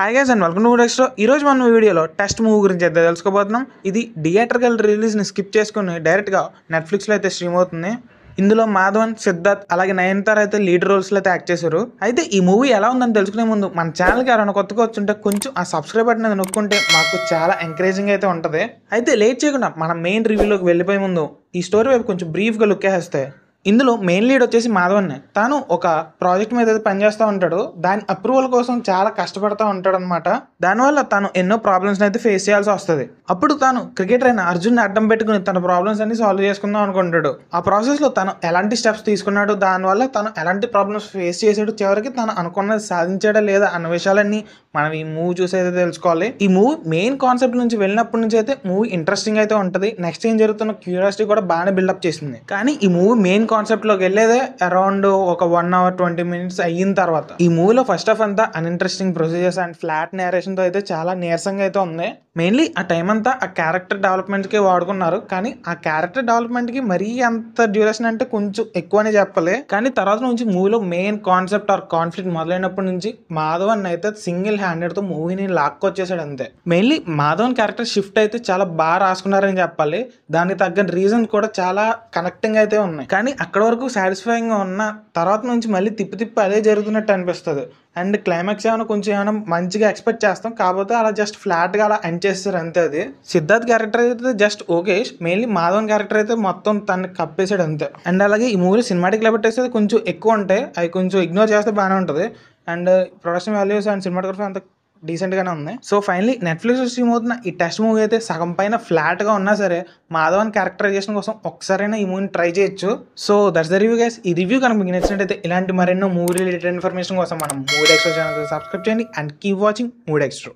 Hi guys and welcome to next. ఈ రోజు మనం వీడియోలో టెస్ట్ మూవీ గురించి అయితే తెలుసుకోబోతున్నాం. ఇది థియేటర్కల్ రిలీజ్ని స్కిప్ చేసుకుని డైరెక్ట్గా నెట్ఫ్లిక్స్లో అయితే స్ట్రీమ్ అవుతుంది. ఇందులో మాధవన్, సిద్ధార్థ్ అలాగే నయనతార అయితే లీడ్ రోల్స్లో అయితే యాక్ట్ చేశారు. అయితే ఈ మూవీ ఎలా ఉందని తెలుసుకునే ముందు మన ఛానల్కి ఎవరైనా కొత్తగా వచ్చుంటే కొంచెం ఆ సబ్స్క్రైబ్ బటన్ అనేది నొక్కుంటే మాకు చాలా ఎంకరేజింగ్ అయితే ఉంటుంది. అయితే లేట్ చేయకుండా మన మెయిన్ రివ్యూలోకి వెళ్ళిపోయే ముందు ఈ స్టోరీ వైపు కొంచెం బ్రీఫ్గా లుక్ వేస్తే, ఇందులో మెయిన్ లీడ్ వచ్చేసి మాధవన్. తాను ఒక ప్రాజెక్ట్ మీద అయితే పనిచేస్తూ ఉంటాడు. దాని అప్రూవల్ కోసం చాలా కష్టపడుతూ ఉంటాడు అనమాట. దానివల్ల తాను ఎన్నో ప్రాబ్లమ్స్ అయితే ఫేస్ చేయాల్సి వస్తుంది. అప్పుడు తాను క్రికెటర్ అయిన అర్జున్ అడ్డం పెట్టుకుని తన ప్రాబ్లమ్స్ అన్ని సాల్వ్ చేసుకుందాం అనుకుంటాడు. ఆ ప్రాసెస్లో తను ఎలాంటి స్టెప్స్ తీసుకున్నాడు, దానివల్ల తను ఎలాంటి ప్రాబ్లమ్స్ ఫేస్ చేసాడు, చివరికి తను అనుకున్నది సాధించాడా లేదా అన్న విషయాలన్నీ మనం ఈ మూవీ చూసి అయితే తెలుసుకోవాలి. ఈ మూవీ మెయిన్ కాన్సెప్ట్ నుంచి వెళ్ళినప్పటి నుంచి అయితే మూవీ ఇంట్రెస్టింగ్ అయితే ఉంటుంది. నెక్స్ట్ ఏం జరుగుతున్న క్యూరియాసిటీ కూడా బాగానే బిల్డప్ చేసింది. కానీ ఈ మూవీ మెయిన్ కాన్సెప్ట్లోకి వెళ్ళేదే అరౌండ్ ఒక 1 hour 20 minutes అయిన తర్వాత. ఈ మూవీలో ఫస్ట్ ఆఫ్ అంతా అన్ఇంట్రెస్టింగ్ ప్రొసీజర్స్ అండ్ ఫ్లాట్ నేరేషన్తో అయితే చాలా నీరసంగా అయితే ఉంది. మెయిన్లీ ఆ టైం అంతా ఆ క్యారెక్టర్ డెవలప్మెంట్కి వాడుకున్నారు. కానీ ఆ క్యారెక్టర్ డెవలప్మెంట్కి మరీ అంత డ్యూరేషన్ అంటే కొంచెం ఎక్కువనే చెప్పాలి. కానీ తర్వాత నుంచి మూవీలో మెయిన్ కాన్సెప్ట్ ఆర్ కాన్ఫ్లిక్ట్ మొదలైనప్పటి నుంచి మాధవన్ అయితే సింగిల్ హ్యాండెడ్తో మూవీని లాక్కొచ్చేసాడు అంతే. మెయిన్లీ మాధవన్ క్యారెక్టర్ షిఫ్ట్ అయితే చాలా బాగా రాసుకున్నారని చెప్పాలి. దానికి తగ్గ రీజన్ కూడా చాలా కనెక్టింగ్ అయితే ఉన్నాయి. కానీ అక్కడ వరకు సాటిస్ఫైయింగ్గా ఉన్న తర్వాత నుంచి మళ్ళీ తిప్పి అదే జరుగుతున్నట్టు అనిపిస్తుంది. అండ్ క్లైమాక్స్ ఏమైనా మంచిగా ఎక్స్పెక్ట్ చేస్తాం, కాకపోతే అలా జస్ట్ ఫ్లాట్గా అలా ఎండ్ చేస్తారు అంతే. అది సిద్ధార్థ్ క్యారెక్టర్ అయితే just okay. Mainly Madhavan character అయితే మొత్తం తనని కప్పేసాడు అంతే. అండ్ అలాగే ఈ మూవీ సినిమాటిక్ లెబర్టీస్ అయితే కొంచెం ఎక్కువ ఉంటాయి. అవి కొంచెం ఇగ్నోర్ చేస్తే బాగానే ఉంటుంది. And production values and cinematography అంత డీసెంట్గానే ఉంది. సో ఫైనలీ నెట్ఫ్లిక్స్ స్ట్రీమ్ అవుతున్న ఈ టెస్ట్ మూవీ అయితే సగం పైన ఫ్లాట్గా ఉన్నా సరే మాధవన్ క్యారెక్టరైజేషన్ కోసం ఒక్కసారైనా ఈ మూవీని ట్రై చేయొచ్చు. So that's the review guys. ఈ రివ్యూ కనుక మీకు నచ్చినట్టయితే ఇలాంటి మరెన్నో మూవీ రిలేటెడ్ ఇన్ఫర్మేషన్ కోసం మనం మూవీ ఎక్స్ట్రా ఛానల్ సబ్స్క్రైబ్ చేయండి and keep watching movie extra.